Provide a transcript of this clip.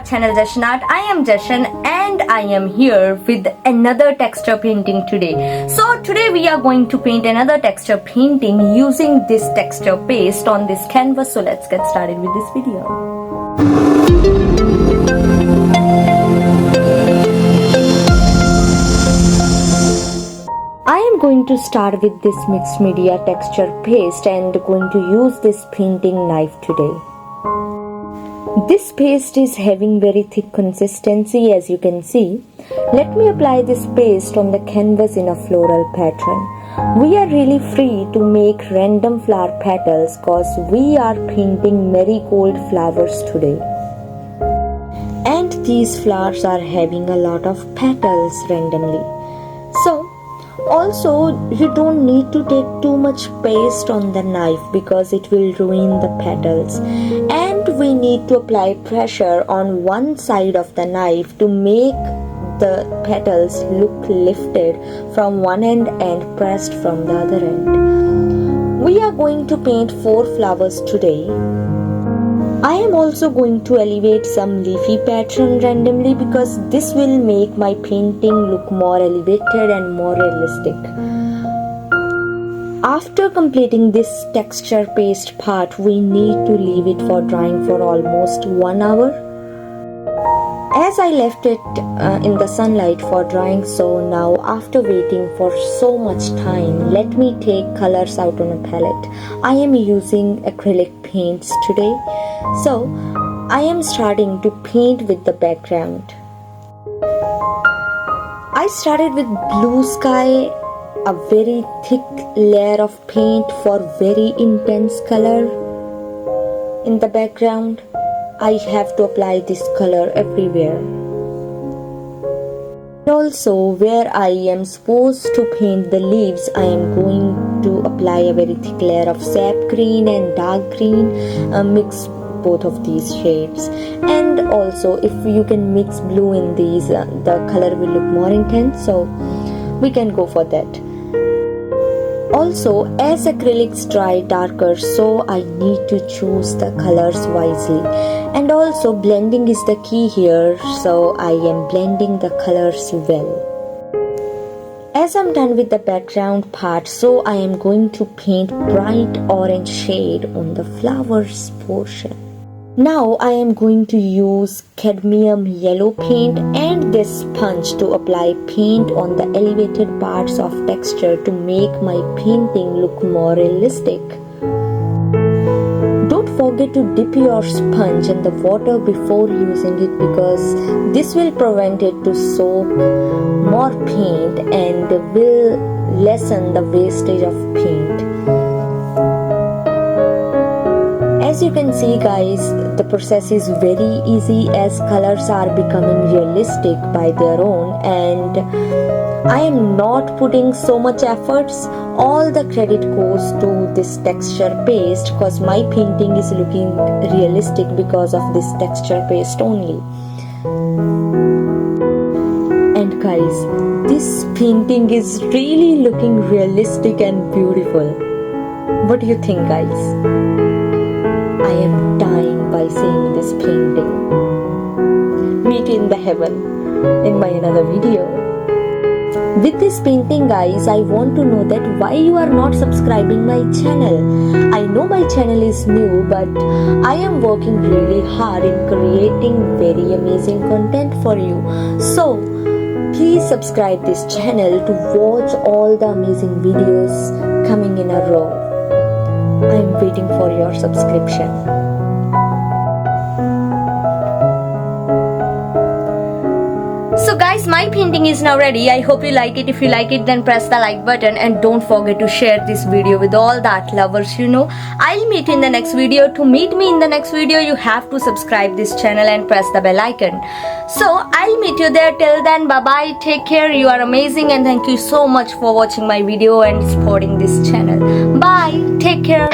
channel Jashan Art. I am Jashan and I am here with another texture painting today. So today we are going to paint another texture painting using this texture paste on this canvas. So let's get started with this video. I am going to start with this mixed media texture paste and going to use this painting knife today. This paste is having very thick consistency, as you can see. Let me apply this paste on the canvas in a floral pattern. We are really free to make random flower petals cause we are painting marigold flowers today. And these flowers are having a lot of petals randomly. So also, you don't need to take too much paste on the knife because it will ruin the petals. And we need to apply pressure on one side of the knife to make the petals look lifted from one end and pressed from the other end. We are going to paint 4 flowers today. I am also going to elevate some leafy pattern randomly because this will make my painting look more elevated and more realistic. After completing this texture paste part, we need to leave it for drying for almost 1 hour. As I left it in the sunlight for drying, so now after waiting for so much time, let me take colors out on a palette. I am using acrylic paints today. So, I am starting to paint with the background. I started with blue sky, a very thick layer of paint for very intense color. In the background, I have to apply this color everywhere. Also, where I am supposed to paint the leaves, I am going to apply a very thick layer of sap green and dark green, mix both of these shades. And also, if you can mix blue in these, the color will look more intense, so we can go for that. Also, as acrylics dry darker, so I need to choose the colors wisely. And also, blending is the key here, so I am blending the colors well. As I'm done with the background part, so I am going to paint bright orange shade on the flowers portion. Now I am going to use cadmium yellow paint and this sponge to apply paint on the elevated parts of texture to make my painting look more realistic. Don't forget to dip your sponge in the water before using it because this will prevent it to soak more paint and will lessen the wastage of paint. As you can see guys, the process is very easy as colors are becoming realistic by their own, and I am not putting so much efforts. All the credit goes to this texture paste because my painting is looking realistic because of this texture paste only. And guys, this painting is really looking realistic and beautiful. What do you think guys? I am dying by seeing this painting. Meet you in the heaven in my another video. With this painting guys, I want to know that why you are not subscribing my channel. I know my channel is new, but I am working really hard in creating very amazing content for you. So please subscribe this channel to watch all the amazing videos coming in a row. I am waiting for your subscription. So guys, my painting is now ready. I hope you like it. If you like it, then press the like button and don't forget to share this video with all the art lovers you know. I'll meet you in the next video. To meet me in the next video, you have to subscribe this channel and press the bell icon. So I'll meet you there. Till then, bye bye, take care, you are amazing, and thank you so much for watching my video and supporting this channel. Bye, take care.